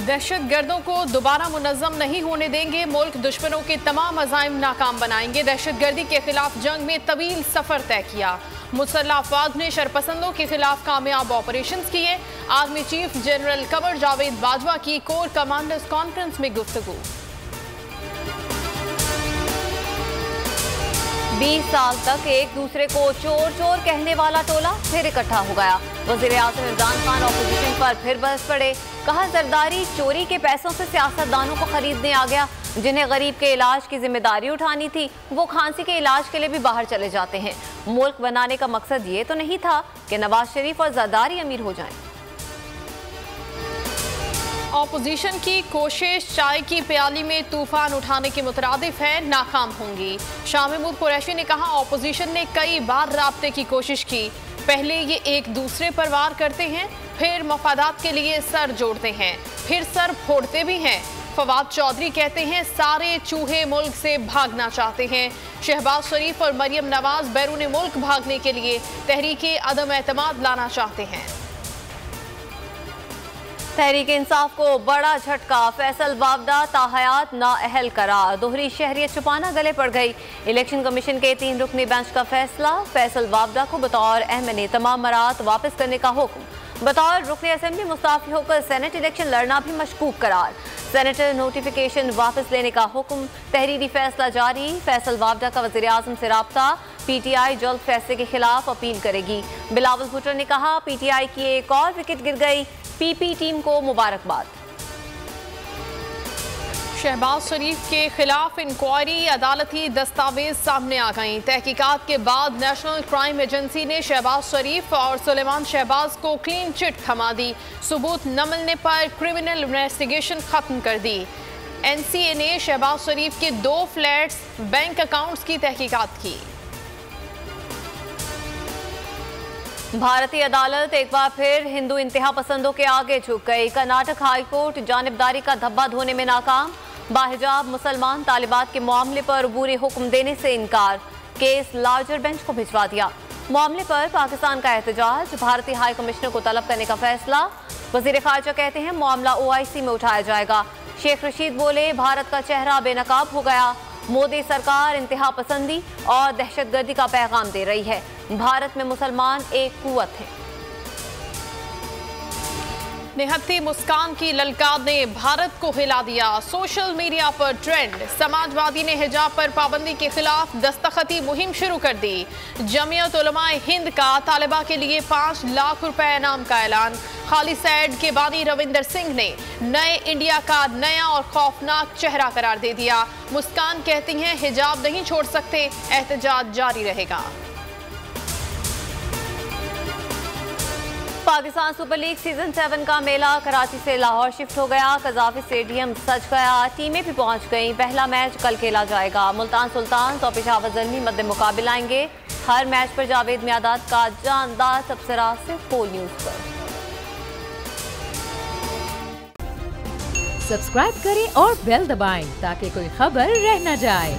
दहशतगर्दों को दोबारा मुनज़्ज़म नहीं होने देंगे। मुल्क दुश्मनों के तमाम अज़ाइम नाकाम बनाएंगे। दहशतगर्दी के खिलाफ जंग में तवील सफर तय किया। मुसल्लह अफवाज ने शरपसंदों के खिलाफ कामयाब ऑपरेशन किए। Army chief general Qamar Javed Bajwa की कोर कमांडर्स कॉन्फ्रेंस में गुफ्तगू। 20 साल तक एक दूसरे को चोर चोर कहने वाला टोला फिर इकट्ठा हो गया। वज़ीर-ए-आज़म इमरान खान ऑपोजिशन पर फिर बरस पड़े। कहा जरदारी चोरी के पैसों से सियासतदानों को खरीदने आ गया। जिन्हें गरीब के इलाज की जिम्मेदारी उठानी थी वो खांसी के इलाज के लिए भी बाहर चले जाते हैं। मुल्क बनाने का मकसद ये तो नहीं था कि नवाज शरीफ और जरदारी अमीर हो जाएं। ऑपोजिशन की कोशिश चाय की प्याली में तूफान उठाने के मुतरादिफ है, नाकाम होंगी। शाह महमूद कुरैशी ने कहा ऑपोजिशन ने कई बार राब्ते की कोशिश की। पहले ये एक दूसरे पर वार करते हैं, फिर मफादात के लिए सर जोड़ते हैं, फिर सर फोड़ते भी हैं। फवाद चौधरी कहते हैं सारे चूहे मुल्क से भागना चाहते हैं। शहबाज शरीफ और मरियम नवाज बैरून मुल्क भागने के लिए तहरीके अदम एतमाद लाना चाहते हैं। तहरीक इंसाफ को बड़ा झटका। फैसल वावदा ताहयात नाअहल करार। दोहरी शहरियत छुपाना गले पड़ गई। इलेक्शन कमीशन के 3 रुकनी बेंच का फैसला। फैसल वावदा को बतौर अहम तमाम मरात वापस करने का हुक्म। बतौर रुकनी असेंबली मुस्ताफी होकर सेनेट इलेक्शन लड़ना भी मशकूक करार। सेनेटर नोटिफिकेशन वापस लेने का हुक्म। तहरीरी फैसला जारी। फैसल वावदा का वज़ीर-ए-आज़म से राब्ता। पीटीआई जल्द फैसले के खिलाफ अपील करेगी। बिलावल भुट्टो ने कहा पीटीआई की एक और विकेट गिर गई। पीपी टीम को मुबारकबाद। शहबाज शरीफ के खिलाफ इंक्वायरी अदालती दस्तावेज सामने आ गई। तहकीकात के बाद नेशनल क्राइम एजेंसी ने शहबाज शरीफ और सुलेमान शहबाज को क्लीन चिट थमा दी। सबूत न मिलने पर क्रिमिनल इन्वेस्टिगेशन खत्म कर दी। एनसीए ने शहबाज शरीफ के 2 फ्लैट्स, बैंक अकाउंट्स की तहकीकात की। भारतीय अदालत एक बार फिर हिंदू इंतहा पसंदों के आगे झुक गई। कर्नाटक हाई कोर्ट जानिबदारी का धब्बा धोने में नाकाम। बाहिजाब मुसलमान तालिबात के मामले पर अबूरी हुक्म देने से इनकार। केस लार्जर बेंच को भिजवा दिया। मामले पर पाकिस्तान का एहतजाज। भारतीय हाई कमिश्नर को तलब करने का फैसला। वजीर खारजा कहते हैं मामला OIC में उठाया जाएगा। शेख रशीद बोले भारत का चेहरा बेनकाब हो गया। मोदी सरकार इंतहा पसंदी और दहशतगर्दी का पैगाम दे रही है। भारत में मुसलमान एक कुव्वत है। निहत्ती मुस्कान की ललकार ने भारत को हिला दिया। सोशल मीडिया पर ट्रेंड। समाजवादी ने हिजाब पर पाबंदी के खिलाफ दस्तखती मुहिम शुरू कर दी। जमीयत उलमाए हिंद का तालिबा के लिए 5 लाख रुपए इनाम का ऐलान। खालिसैड के बानी रविंदर सिंह ने नए इंडिया का नया और खौफनाक चेहरा करार दे दिया। मुस्कान कहती हैं हिजाब नहीं छोड़ सकते, एहतजाज जारी रहेगा। पाकिस्तान सुपर लीग सीजन 7 का मेला कराची से लाहौर शिफ्ट हो गया। कजाफी स्टेडियम सज गया। टीमें भी पहुंच गईं। पहला मैच कल खेला जाएगा। मुल्तान सुल्तान और पेशावर ज़ल्मी मद्दे मुकाबला आएंगे। हर मैच पर जावेद मियादाद का जानदार तबसरा सिर्फ पोल न्यूज़ पर। सब्सक्राइब करें और बेल दबाएं ताकि कोई खबर रह न जाए।